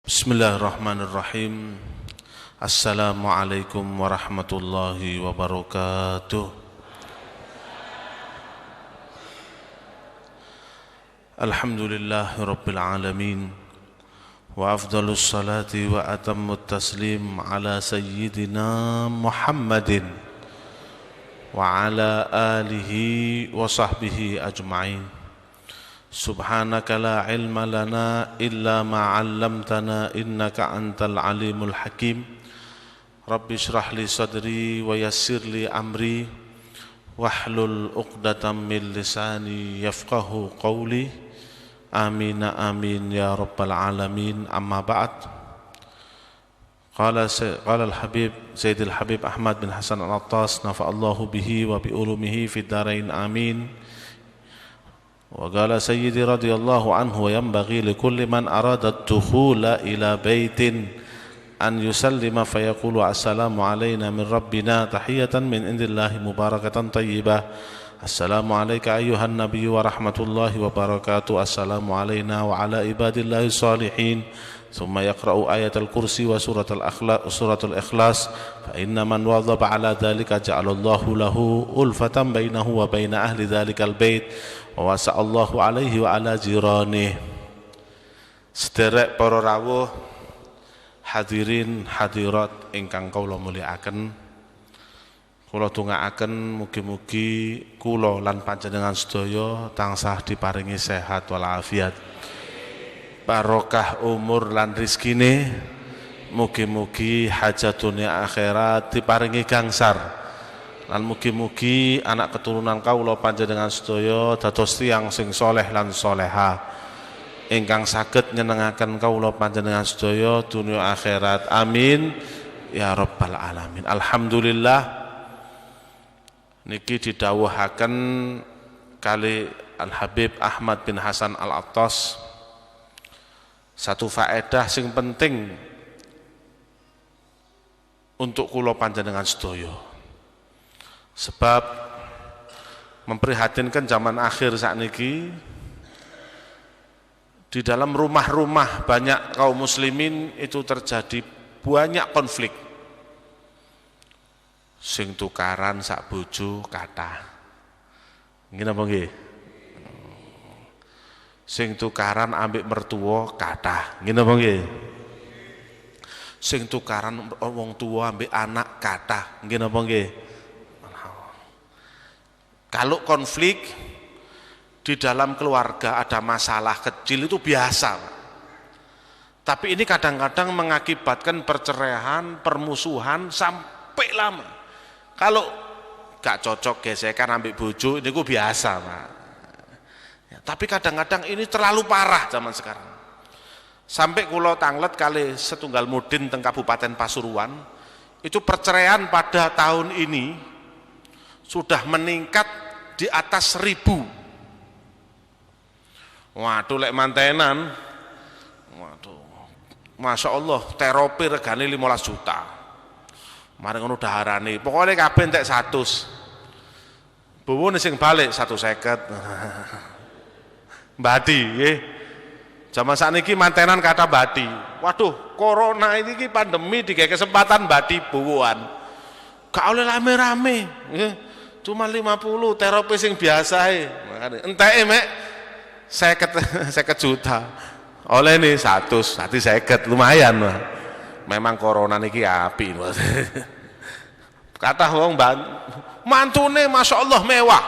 Bismillahirrahmanirrahim. Assalamualaikum warahmatullahi wabarakatuh. Alhamdulillahi rabbil alamin. Wa afdalus salati wa atammut taslim ala sayyidina Muhammadin wa ala alihi wa sahbihi ajma'in. Subhanaka la ilma lana illa ma 'allamtana innaka antal alimul hakim. Rabbi shrah li sadri wa yassir li amri wahlul 'uqdatam min lisani yafqahu qawli. Amin amin ya rabbal alamin. Amma ba'd. Qala al-Habib Sayyidil Habib Ahmad bin Hasan Al-Attas nafa'allahu bihi wa bi ulumihi fid darain amin. وقال سيدي رضي الله عنه وينبغي لكل من أراد الدخول إلى بيت أن يسلم فيقول السلام علينا من ربنا تحية من عند الله مباركة طيبة. السلام عليك أيها النبي ورحمة الله وبركاته. السلام علينا وعلى عباد الله الصالحين. ثم يقرأ آية الكرسي وسورة الإخلاص فإن من واظب على ذلك جعل الله له ألفة بينه وبين أهل ذلك البيت wa wasa'allahu alaihi wa ala jirani. Sederek para rawuh, hadirin hadirat ingkang kula mulyakaken, kula tungaaken mugi-mugi kula lan panjenengan sedaya tansah diparingi sehat walafiat, barokah umur lan rezekine, mugi-mugi hajat dunia akhirat diparingi gangsar. Lan mugi-mugi anak keturunan kawula panjenengan sedaya dados tiyang sing soleh lan soleha ingkang saged nyenengaken kawula panjenengan sedaya dunia akhirat. Amin ya rabbal alamin. Alhamdulillah niki didhawuhaken kali Al-Habib Ahmad bin Hasan Al-Attas satu faedah sing penting untuk kula panjenengan sedaya. Sebab memprihatinkan zaman akhir saat ini, di dalam rumah-rumah banyak kaum muslimin itu terjadi banyak konflik. Sing tukaran sak bojo kathah. Ngene apa nggih? Sing tukaran ambek mertua kathah. Ngene apa nggih? Sing tukaran wong tua ambek anak kathah. Ngene apa nggih? Kalau konflik di dalam keluarga ada masalah kecil itu biasa, tapi ini kadang-kadang mengakibatkan perceraian, permusuhan sampai lama. Kalau gak cocok gesekan ambil bojo ini biasa, Pak. Ya, tapi kadang-kadang ini terlalu parah zaman sekarang. Sampai kula tanglet kali setunggal mudin teng Kabupaten Pasuruan, itu perceraian pada tahun ini sudah meningkat di atas 1000. Waduh lek mantenan, waduh, masya Allah teropi regane 15 juta. Mari ngono daharane, pokoknya kabeh entek 100. Buwune sing balik 150. Mbadi, nggih. Zaman sakniki mantenan kata mbadi. Waduh, corona ini pandemi digawe kesempatan mbadi buwuan. Gak oleh rame-rame, nggih. Cuma 50 terapi sing biasa enteke mek 50 juta oleh nih 100 hati 50 lumayan memang corona niki api kata wong mantune masya Allah mewah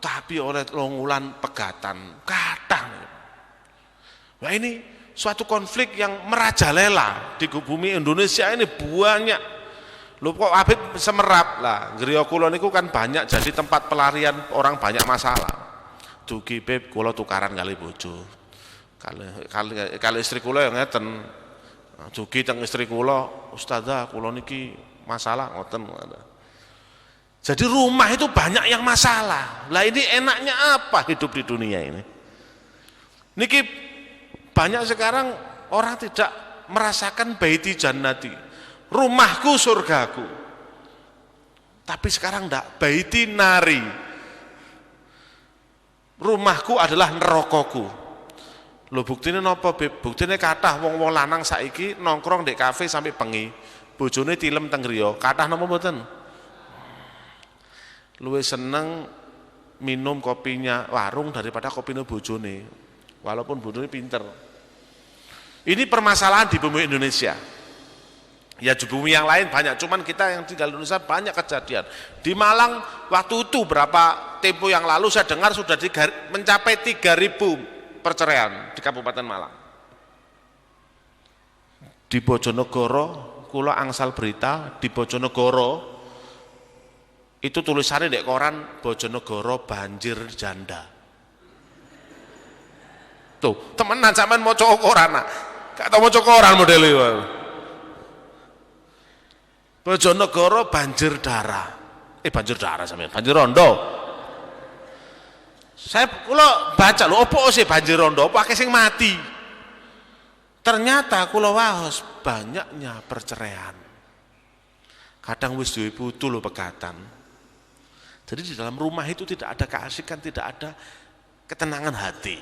tapi oleh longulan pegatan kathah. Nah ini suatu konflik yang merajalela di bumi Indonesia ini banyak. Lho kok Habib semerap lah, griya kula niku kan banyak jadi tempat pelarian orang banyak masalah. Dugi Beb kula tukaran kali bojo. Kali istri kula yang ngeten. Dugi teng istri kula, Ustazah kula niki masalah ngoten. Jadi rumah itu banyak yang masalah. Lah ini enaknya apa hidup di dunia ini? Niki banyak sekarang orang tidak merasakan baiti jannati. Rumahku surgaku, tapi sekarang enggak, baiti nari, rumahku adalah nerokoku. Lho buktine napa, Beb? Buktine kathah wong-wong lanang saiki nongkrong ndek kafe sampai bengi. Bojone tilem teng griya. Kathah napa mboten? Luwih seneng minum kopinya warung daripada kopinya bojone. Walaupun bojone pinter. Ini permasalahan di bumi Indonesia. Ya di bumi yang lain banyak, cuman kita yang tinggal di Indonesia banyak kejadian. Di Malang waktu itu berapa tempo yang lalu saya dengar sudah mencapai 3.000 perceraian di Kabupaten Malang. Di Bojonegoro, kula angsal berita di Bojonegoro itu tulisannya di koran Bojonegoro banjir janda. Tuh, temenan sampean mau cowok koran, gak tau mau cowok koran modelnya. Bojonegoro banjir darah. Banjir darah sampean, banjir rondo. Saya kula baca lho, opo sih banjir rondo, apa akeh sing mati. Ternyata kula waos banyaknya perceraian. Kadang wis duwe putu lho pegatan. Jadi di dalam rumah itu tidak ada keasikan, tidak ada ketenangan hati.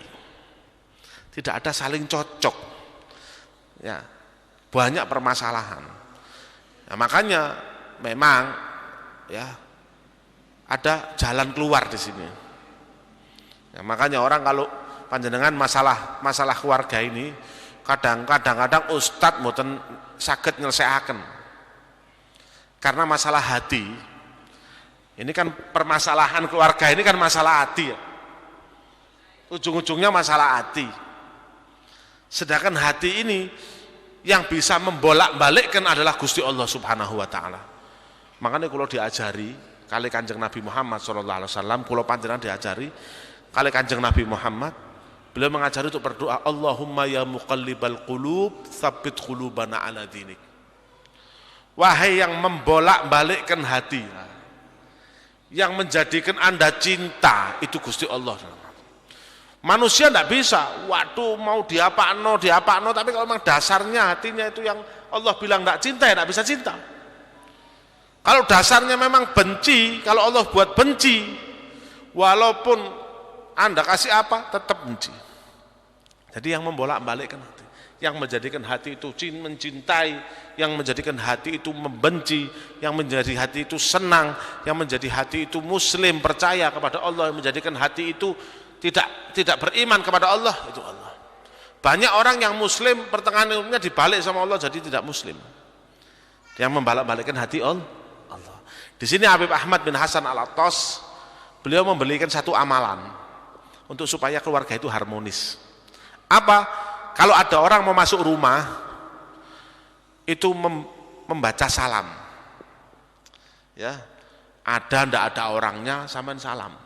Tidak ada saling cocok. Ya. Banyak permasalahan. Nah, makanya memang ya ada jalan keluar di sini. Ya, makanya orang kalau panjenengan masalah keluarga ini kadang-kadang ustadz mboten saged nyelesaiaken. Karena masalah hati. Ini kan permasalahan keluarga ini kan masalah hati ya. Ujung-ujungnya masalah hati. Sedangkan hati ini yang bisa membolak-balikkan adalah Gusti Allah Subhanahu wa taala. Makanya kalau diajari kali Kanjeng Nabi Muhammad sallallahu alaihi wasallam, kalau panjenengan diajari kali Kanjeng Nabi Muhammad, beliau mengajari untuk berdoa, Allahumma ya muqallibal qulub, tsabbit qulubana ala dinik. Wahai yang membolak-balikkan hati, yang menjadikan Anda cinta, itu Gusti Allah. Manusia tidak bisa, waktu mau diapakno, tapi kalau memang dasarnya hatinya itu yang Allah bilang tidak cinta, ya tidak bisa cinta. Kalau dasarnya memang benci, kalau Allah buat benci, walaupun Anda kasih apa, tetap benci. Jadi yang membolak-balikkan hati, yang menjadikan hati itu mencintai, yang menjadikan hati itu membenci, yang menjadi hati itu senang, yang menjadi hati itu muslim, percaya kepada Allah, yang menjadikan hati itu tidak beriman kepada Allah, itu Allah. Banyak orang yang muslim pertengahan hidupnya dibalik sama Allah jadi tidak muslim. Yang membalak-balikkan hati Allah. Di sini Habib Ahmad bin Hasan Al-Attas beliau memberikan satu amalan untuk supaya keluarga itu harmonis. Apa? Kalau ada orang mau masuk rumah itu membaca salam. Ya. Ada ndak ada orangnya sampean salam.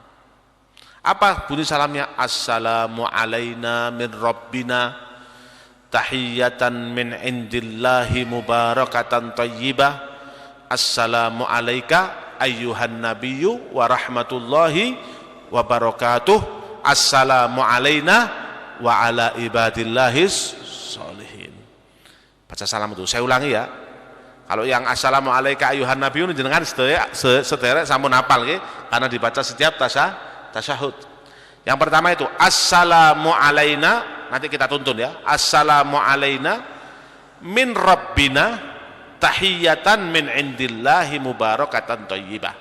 Apa bunyi salamnya? Assalamu alaina min rabbina tahiyatan min indillahi mubarakatan tayyibah. Assalamu alaika ayyuhan nabiyyu wa rahmatullahi wa barakatuh. Assalamu alaina wa ala ibadillahis sholihin. Baca salam itu, saya ulangi ya. Kalau yang assalamu alaika ayyuhan nabiyyu jenengan sederek sampun hafal nggih, karena dibaca setiap tasyahud. Yang pertama itu assalamu alaina, nanti kita tuntun ya. Assalamu alaina min rabbina tahiyatan min indillahi mubarakatan thayyibah.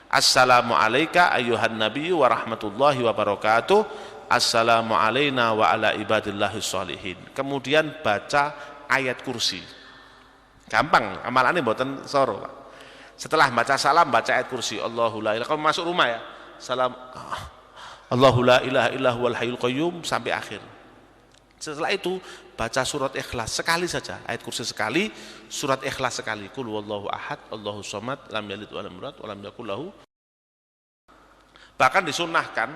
Assalamu alayka ayyuhan nabiyyu wa rahmatullahi wa barakatuh. Assalamu alaina wa ala ibadillahi sholihin. Kemudian baca ayat kursi. Gampang, amalannya mboten soro, Pak. Setelah baca salam baca ayat kursi. Allahu la ilaha, kalau masuk rumah ya. Salam Allahu la ilaha illa huwal hayyul qayyum sampai akhir. Setelah itu baca surat Ikhlas sekali saja, ayat kursi sekali, surat Ikhlas sekali. Qul huwallahu ahad, Allahu samad, lam yalid wa lam yulad wa lam yakul lahu. Bahkan disunnahkan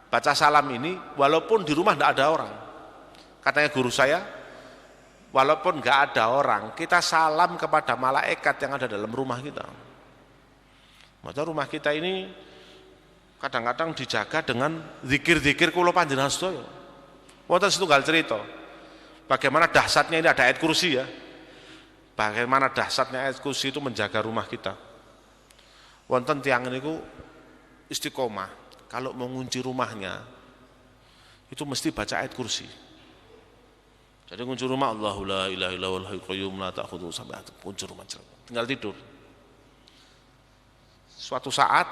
baca salam ini walaupun di rumah tidak ada orang. Katanya guru saya, walaupun enggak ada orang, kita salam kepada malaikat yang ada dalam rumah kita. Maka rumah kita ini kadang-kadang dijaga dengan zikir-zikir kula panjenengan sedaya. Wonten setunggal cerita. Bagaimana dahsyatnya ini ada ayat kursi ya. Bagaimana dahsyatnya ayat kursi itu menjaga rumah kita. Wonten tiang niku istiqomah. Kalau mau ngunci rumahnya itu mesti baca ayat kursi. Jadi kunci rumah Allahu la ilaha illa huwal hayyul qayyum la ta'khudhuhu sinatun, kunci rumah tinggal tidur. Suatu saat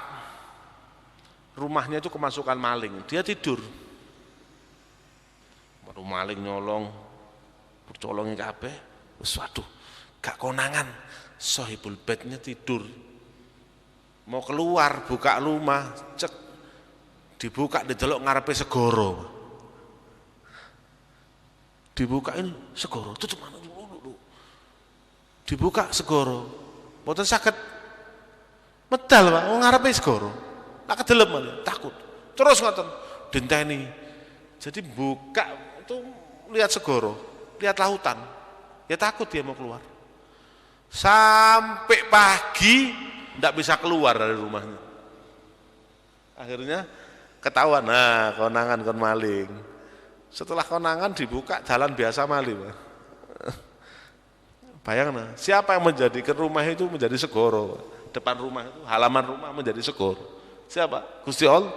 rumahnya itu kemasukan maling, dia tidur. Baru maling nyolong, bercolongin kabeh, wis waduh, gak konangan, sahibul baitnya tidur. Mau keluar buka rumah, cek dibuka didelok ngarepe segoro. Dibukain segoro, tutup mana dulu. Dibuka segoro, mboten saged medal Pak, wong ngarepe segoro. Nak kedelep malah takut. Terus ngoten dinteni. Jadi buka itu lihat segoro, lihat lautan. Ya takut dia mau keluar. Sampai pagi enggak bisa keluar dari rumahnya. Akhirnya ketahuan, nah konangan kon maling. Setelah konangan dibuka jalan biasa maling. Bayangkan, siapa yang menjadikan rumah itu menjadi segoro? Depan rumah itu, halaman rumah menjadi segoro. Siapa? Gusti Allah.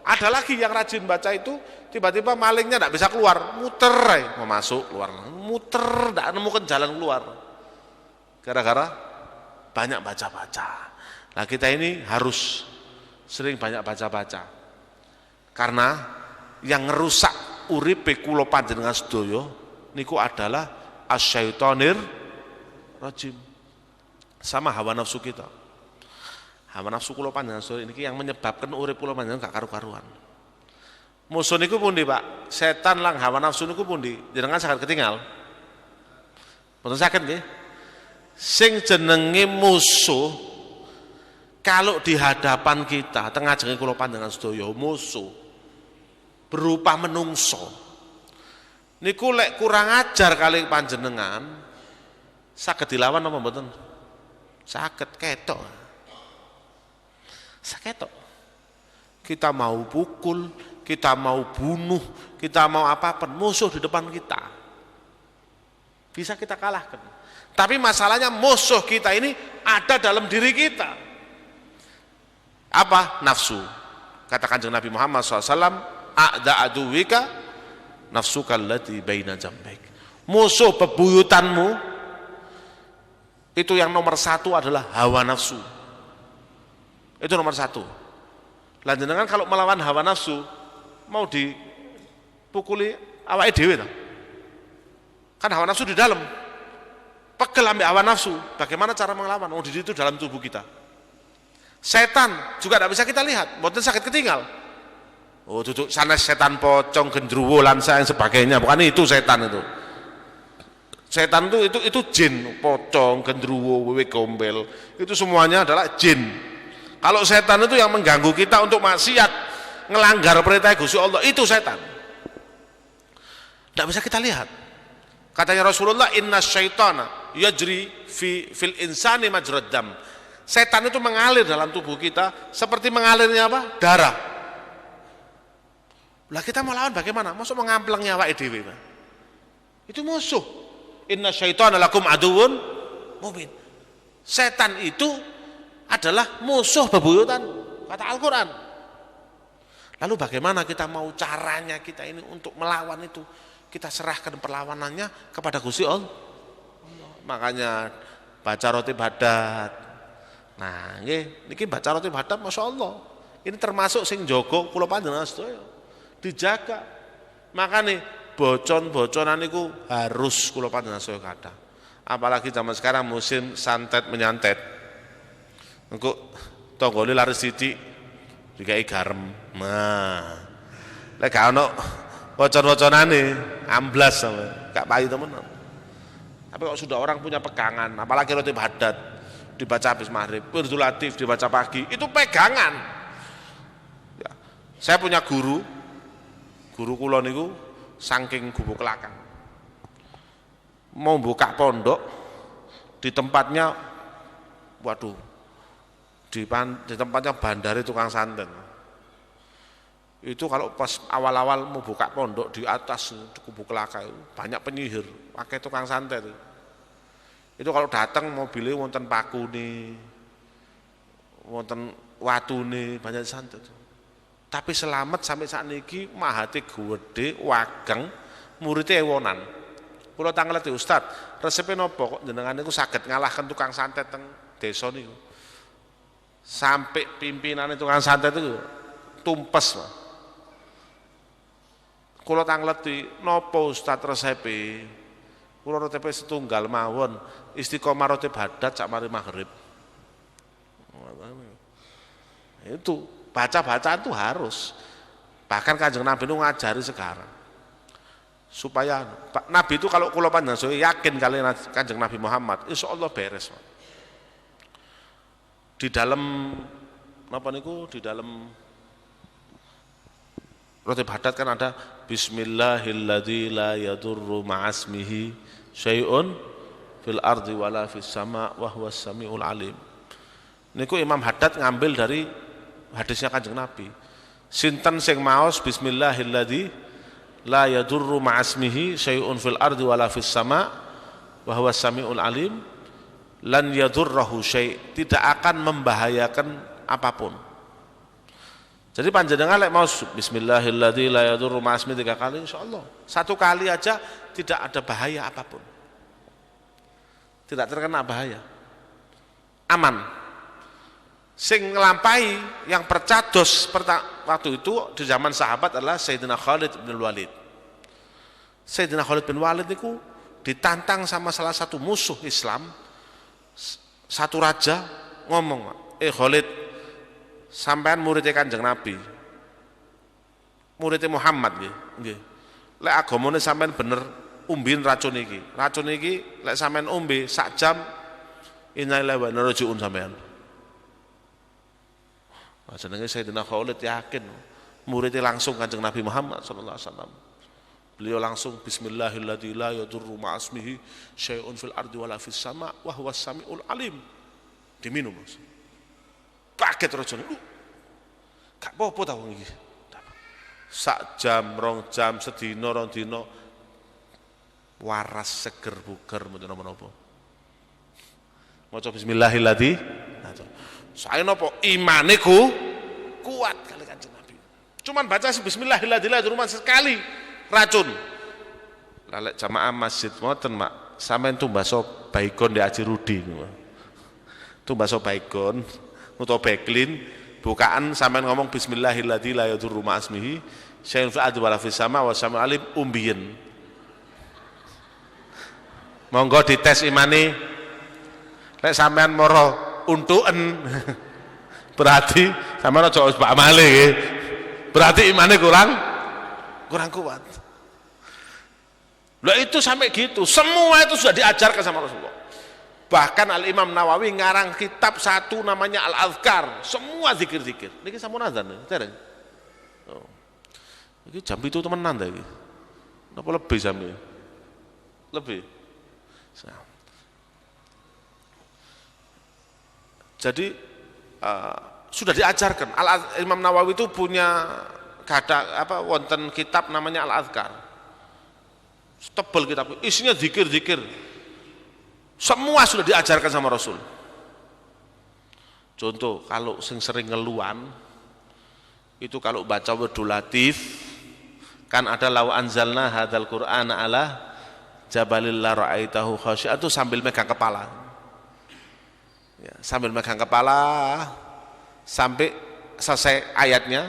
Ada lagi yang rajin baca itu, tiba-tiba malingnya tidak bisa keluar, muter, mau masuk keluar, muter, tidak menemukan jalan keluar. Gara-gara banyak baca-baca. Nah kita ini harus sering banyak baca-baca. Karena yang ngerusak uripe kula panjenengan sedaya niku adalah asyaitonir rajim. Sama hawa nafsu kita. Hawa nafsu kula panjenengan sedaya niki yang menyebabkan urip kula panjenengan gak karu-karuan. Musuh niku pundi, Pak? Setan lang hawa nafsu niku pundi? Jenengan saged ketinggal. Mboten saged nggih. Sing jenenge musuh kalau di hadapan kita tengah jengking kula panjenengan sedaya musuh berupa menungso. Niku lek kurang ajar kali panjenengan saged dilawan apa mboten? Saged ketok. Saketok. Kita mau pukul, kita mau bunuh, kita mau apapun, musuh di depan kita. Bisa kita kalahkan. Tapi masalahnya musuh kita ini ada dalam diri kita. Apa? Nafsu. Kata Kanjeng Nabi Muhammad SAW, a'da aduwika nafsuka allati baina jambaik. Musuh bebuyutanmu itu yang nomor satu adalah hawa nafsu. Itu nomor satu. Lanjenengan kalau melawan hawa nafsu mau dipukuli awake dhewe ta. Kan hawa nafsu di dalam. Pegel ambil hawa nafsu. Bagaimana cara melawan? Oh, di situ dalam tubuh kita. Setan juga tidak bisa kita lihat, mboten sakit ketinggal. Oh, duduk sanes setan pocong, gendruwo, lansa yang sebagainya. Bukan itu setan itu. Setan itu jin, pocong, gendruwo, wewe gombel. Itu semuanya adalah jin. Kalau setan itu yang mengganggu kita untuk maksiat, ngelanggar perintah Gusti Allah, itu setan. Tidak bisa kita lihat. Katanya Rasulullah, inna syaitana yajri fil insani majrad dam. Setan itu mengalir dalam tubuh kita seperti mengalirnya apa? Darah. Lah kita mau lawan bagaimana? Masuk mengamplengnya awake dhewe. Itu musuh. Inna syaitana lakum aduwwun mubin. Setan itu adalah musuh bebuyutan, kata Al-Qur'an. Lalu bagaimana kita mau caranya kita ini untuk melawan itu? Kita serahkan perlawanannya kepada Gusti Allah. Makanya baca roti badat. Nah, niki baca roti badat, masya Allah. Ini termasuk sing jogo kula panjenengan sedaya. Dijaga. Makanya bocon-boconan niku harus kula panjenengan sedaya kathah. Apalagi zaman sekarang musim santet menyantet. Engko tanggane laris sithik dikai garam. Nah, lek gak ono bocon-boconane amblas sampe, gak payu temenan. Tapi kalau sudah orang punya pegangan, apalagi roti badat dibaca habis maghrib, Wirdul Latif dibaca pagi, itu pegangan. Ya. Saya punya guru kula niku saking gubuk kelakang. Mau buka pondok di tempatnya, waduh, di tempatnya bandari tukang santen. Itu kalau pas awal-awal mau buka pondok di atas gubuk kelakang itu banyak penyihir, pakai tukang santet. Itu kalau datang mobilnya wonten paku nih, wonten watu nih, banyak santet. Tapi selamat sampai saat ini mahate gede, wagang, muridnya ewonan. Kula tangleti Ustaz, resepe napa kok jenengan niku saged ngalahkan tukang santet teng desa niku. Sampai pimpinan tukang santet itu tumpes, Pak. Kula tangleti napa Ustaz resepe? Kula resepe setunggal mawon, istiqomah roti badat sak mari maghrib. Itu baca-bacaan itu harus. Bahkan Kanjeng Nabi itu ngajari sekarang. Supaya Pak Nabi itu kalau kula panjenengan saya yakin kali Kanjeng Nabi Muhammad, insya Allah beres. Pak. Di dalam apa niku? Di dalam roti badat kan ada Bismillahilladzi la yadurru ma'asmihi syai'un fil ardi wala fis sama wa huwas samiul alim. Niku Imam Haddad ngambil dari hadisnya Kanjeng Nabi. Sinten sing maos Bismillahilladzi la yadurru ma'asmihi syai'un fil ardi wala fis sama wa huwas samiul alim lan yadurrahu syai', tidak akan membahayakan apapun. Jadi panjenengan lek mau Bismillahilladzi la yadurru ma'asmihi 3 kali insyaallah. 1 kali aja tidak ada bahaya apapun. Tidak terkena bahaya. Aman. Sing nglampahi yang percados waktu itu di zaman sahabat adalah Sayyidina Khalid bin Walid. Sayyidina Khalid bin Walid itu ditantang sama salah satu musuh Islam, satu raja ngomong, Khalid, sampean muridnya Kanjeng Nabi, muridnya Muhammad nggih. Lek agamane sampean bener umbin racun iki lek sampean umbi sak jam innalillahi wa inna ilaihi raji'un sampean. Jenenge Sayyidina Khalid yakin muridnya langsung Kanjeng Nabi Muhammad sallallahu alaihi wasallam. Beliau langsung Bismillahilladzi la yadurru ma'asmihi syai'un fil ardi wala fis sama wa huwas samiul alim. Diminum. Kaget rajane. Gak apa-apa ta wong iki. Sak jam, 2 jam, sedina, 2 dina waras seger buger mboten napa-napa. Maca Bismillahilladzi. Saya nopo imane kuat kali Kanjeng Nabi. Cuman baca Bismillahilladzi rumah sekali racun. Lalek jamaah masjid ngoten Mak, sampean tumbaso baikon di Aji Rudi niku. Tumbaso baikon utawa beklin bukaan sampean ngomong Bismillahilladzi la yadurru ma'asmihi syai'un fil ardi wala fis sama wa samiul alim umbiyen. Monggo dites imane. Lek sampean moro untuken berarti sama aja wis Pak Male nggih. Berarti imane kurang kuat. Lah itu sampai gitu, semua itu sudah diajarkan sama Rasulullah. Bahkan Al-Imam Nawawi ngarang kitab satu namanya Al-Azkar, semua zikir-zikir. Niki sampun azan dereng. Oh. Iki jam 7 temenan ta iki. Napa lebih jam-e? Lebih. Jadi sudah diajarkan. Imam Nawawi itu punya wonten kitab namanya Al-Azkar. Tebel kitab, isinya zikir-zikir. Semua sudah diajarkan sama Rasul. Contoh, kalau sering ngeluan, itu kalau baca Wadul Latif, kan ada law anzalna hadzal Qur'ana ala jabalil la ra'aitahu khasyi'an, itu sambil megang kepala. Ya, sambil megang kepala sampai selesai ayatnya,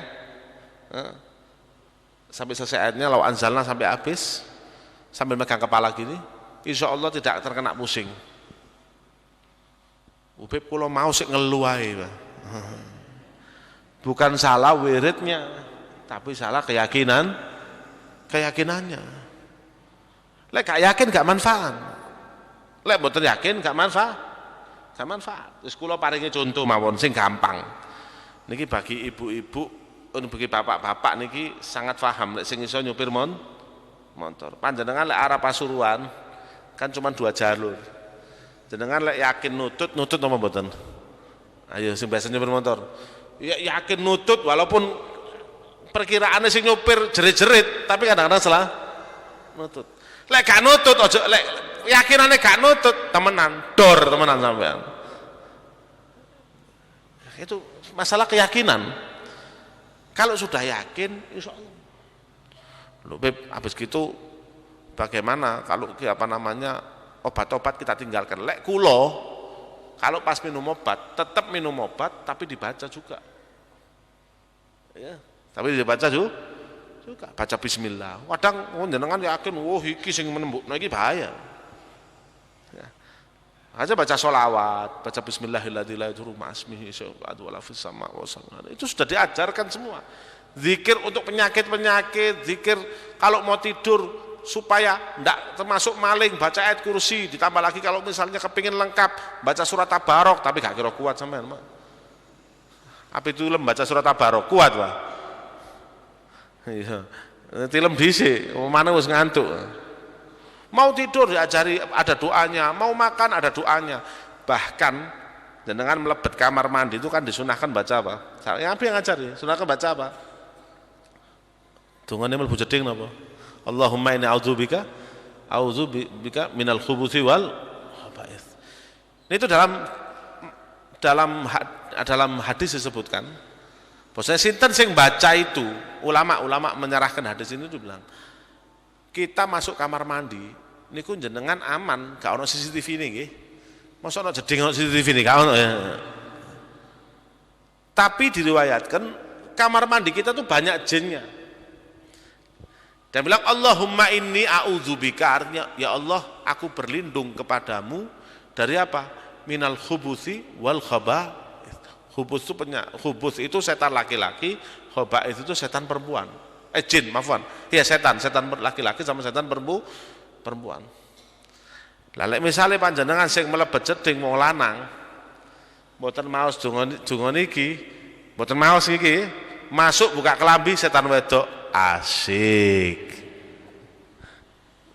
law anzalna sampai habis, sambil megang kepala gini, insya Allah tidak terkena pusing. Ubeb kula mau sik ngeluai, bukan salah wiridnya, tapi salah keyakinannya. Lek gak yakin gak manfaat, lek mboten yakin gak manfaat. Terus kula paringi contoh mawon sing gampang. Niki bagi ibu-ibu, bagi bapak-bapak niki sangat paham lek sing iso nyupir motor. Panjenengan lek arah Pasuruan kan cuma 2 jalur. Jenengan lek yakin nutut apa mboten? Ayo sing biasa nyupir motor. Ya yakin nutut walaupun perkiraannya sing nyupir jerit-jerit, tapi kadang-kadang salah nutut. Lek gak nutut aja lek yakinane gak nutut temenan sampean. Itu masalah keyakinan. Kalau sudah yakin insya Allah. Lho Beb, habis gitu Bagaimana kalau obat-obat kita tinggalkan? Lek kulo, kalau pas minum obat, tetap minum obat, tapi dibaca juga. Ya, tapi dibaca juga. Baca Bismillah. Kadang jenengan yakin, iki sing menembukno iki bahaya. Ya. Aja baca sholawat, baca Bismillahirrahmanirrahim, la yadurru ma'asmihi syai'un wala fis sama wa sallam. Itu sudah diajarkan semua. Zikir untuk penyakit-penyakit, zikir kalau mau tidur supaya tidak termasuk maling, baca ayat kursi, ditambah lagi kalau misalnya kepingin lengkap baca surat tabarok, tapi gak kira kuat sampean Pak. Apa itu baca surat tabarok kuat Pak? Iya. Tilem dhisik, mana wis ngantuk. Mau tidur diajari ada doanya, mau makan ada doanya. Bahkan jenengan melebet kamar mandi itu kan disunahkan baca apa? Apa yang ngajari? Sunahkan baca apa? Dungane mlebu jeding napa? Allahumma inni a'udzubika minal khubuthi wal khaba'ith. Itu dalam hadis disebutkan. Bahwasanya sinten sing baca itu, ulama-ulama menyerahkan hadis ini bilang, kita masuk kamar mandi, niku jenengan aman, gak ono CCTV ini nggih. Masa ono jeding ono CCTV ini gak ono ya. Tapi diriwayatkan kamar mandi kita tuh banyak jinnya. Dan bilang Allahumma inni a'udzubika, artinya ya Allah aku berlindung kepadamu dari apa? Minal khubuthi wal khaba. Khubus itu setan laki-laki, khaba'ith itu setan perempuan. Jin, maafkan. Iya setan laki-laki sama setan perempuan. Lah misalnya panjenengan sing melebet jeding wong lanang, mboten maos donga niki, mboten maos iki, masuk buka kelambi setan wedok. Asik.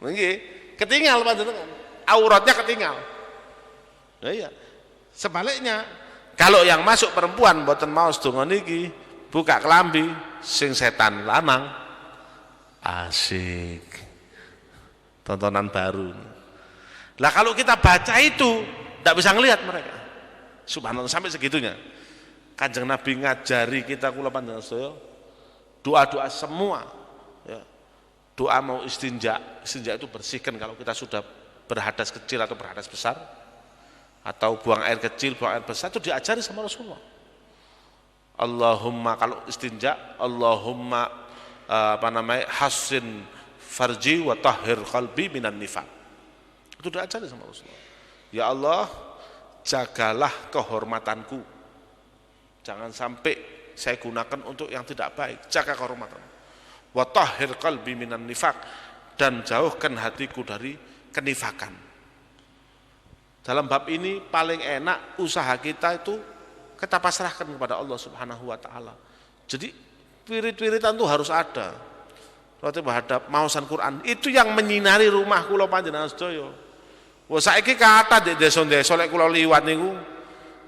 Nggih, ketinggal panjenengan. Auratnya ketinggal. Nah, iya. Sebaliknya, kalau yang masuk perempuan mboten maos donga niki, buka kelambi sing setan lanang. Asik. Tontonan baru. Lah kalau kita baca itu tidak bisa ngelihat mereka. Subhanallah sampai segitunya. Kanjeng Nabi ngajari kita kula panjenengan sedaya doa-doa semua ya. Doa mau istinja itu bersihkan kalau kita sudah berhadas kecil atau berhadas besar atau buang air kecil, buang air besar itu diajari sama Rasulullah. Allahumma kalau istinja, Allahumma hassin farji wa tahhir qalbi minan nifaq. Itu diajari sama Rasulullah. Ya Allah, jagalah kehormatanku. Jangan sampai saya gunakan untuk yang tidak baik. Jaga kehormatan. Wa tahhir qalbi minan nifaq, dan jauhkan hatiku dari kenifakan. Dalam bab ini paling enak usaha kita itu kita pasrahkan kepada Allah Subhanahu wa taala. Jadi wirid-wiridan itu harus ada. Waktu menghadap mausan Quran itu yang menyinari rumah kula panjenengan sedaya. Wah saiki kathah di desa-desa lek kula liwat niku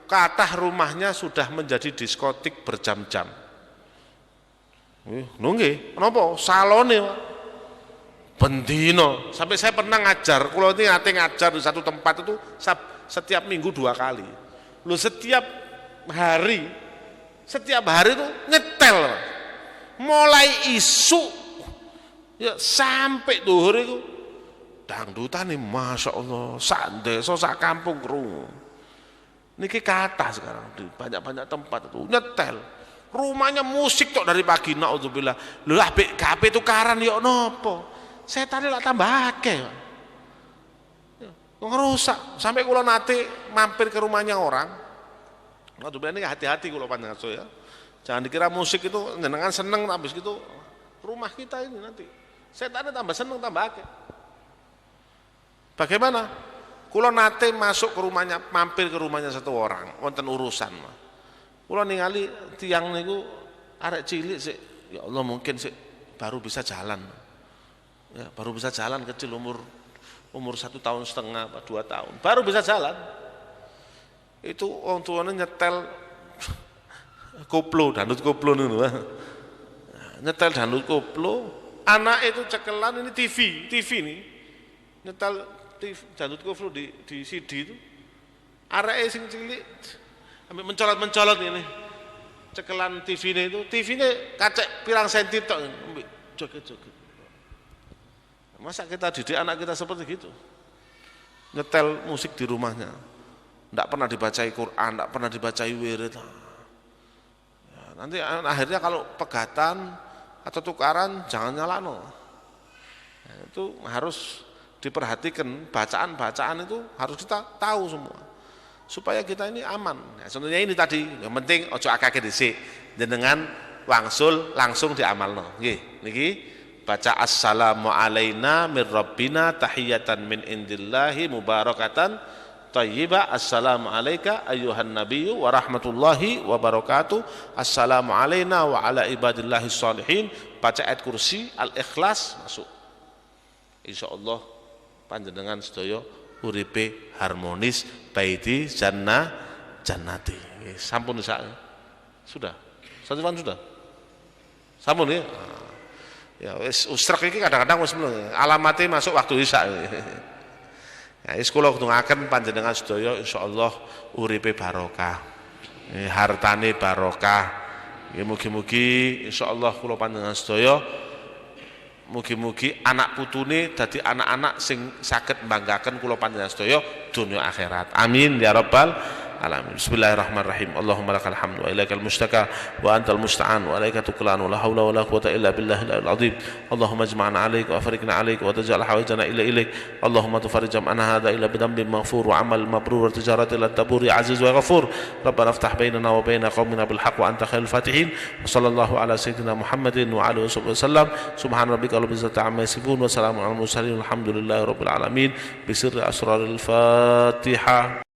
kathah rumahnya sudah menjadi diskotik berjam-jam. Nggih, napa? Salone bendino. Sampai saya pernah ngajar, kula ini ngajar di satu tempat itu setiap minggu 2 kali. Lu setiap hari itu nyetel. Mulai isu ya sampai duhur itu dangdutan nih, masya Allah, sak desa sak kampung krungu. Niki kata sekarang di banyak-banyak tempat itu nyetel. Rumahnya musik tok dari pagi, naudzubillah. Lho lah HP tukaran ya nopo. Setan lak tambah akeh. Ngerusak. Sampai kula nate mampir ke rumahnya orang. Naudzubillah ini hati-hati kula panjenengan ya. Jangan dikira musik itu jenengan seneng habis gitu rumah kita ini nanti setannya tambah seneng tambah akeh. Bagaimana? Kula nate masuk ke rumahnya, mampir ke rumahnya satu orang, wonten urusan. Kula ningali tiang niku arek cilik sik, ya Allah mungkin sik baru bisa jalan. Ya, baru bisa jalan kecil umur 1,5 tahun apa 2 tahun. Baru bisa jalan. Itu wong tuane nyetel koplo, danut koplo niku. Nyetel danut koplo, anak itu cekelan ini TV nih. Nyetel danut koplo di CD itu. Areke sing cilik ambil mencolot ini. Cekelan TV-ne itu, TV-ne kacek pirang senti tok, joget-joget. Masa kita didik anak kita seperti gitu? Nyetel musik di rumahnya, tidak pernah dibacai Quran, tidak pernah dibacai wirid. Ya, nanti akhirnya kalau pegatan atau tukaran jangan nyalano. Ya, itu harus diperhatikan, bacaan-bacaan itu harus kita tahu semua supaya kita ini aman. Ya, contohnya ini tadi, yang penting ojo akake dhisik, jenengan langsung diamalno. Nggih, niki baca assalamu alaina mir rabbina tahiyatan min indillahi mubarakatan thayyibah. Assalamu alayka ayyuhan nabiyyu wa rahmatullahi wa barakatuh. Assalamu alaina wa ala ibadillahi sholihin. Baca ayat kursi, al-ikhlas, masuk. Insyaallah panjenengan sedaya uripe harmonis baiti jannati. Sampun sudah. Satu sudah. Sampun ya. Ya wis usrek iki kadang-kadang wis alamate masuk waktu isya. Ya wis kula ngungaken panjenengan sedaya insyaallah uripe barokah. Hartane barokah. Nggih mugi-mugi insyaallah kula panjenengan sedaya mugi-mugi anak putune dadi anak-anak sing saged mbanggaken kula panjenengan sedaya donya akhirat. Amin ya rabbal alamin. Bismillahirrahmanirrahim. Allahumma lakal hamdu wa ilaikal mustaka wa antal musta'an wa ilaika tuqlan wa la haula wa la quwwata illa billahil azim. Allahumma ijma'na 'alaik wa afriqna 'alaik wa taj'al hawaijana ila ilaik. Allahumma tufarrij jam'ana hadha ila bidambin maghfur wa 'amal mabrur wa tijarati ila tabur ya aziz wa ghafur. Rabbana iftah bainana wa baina qaumina bil haqq wa anta khairul fatihin. Wa sallallahu ala sayyidina Muhammadin wa alihi wasallam. Subhana rabbika rabbil izzati amma yasifun wa salamun alal mursalin walhamdulillahi rabbil alamin. Bi sirri asraril Fatihah.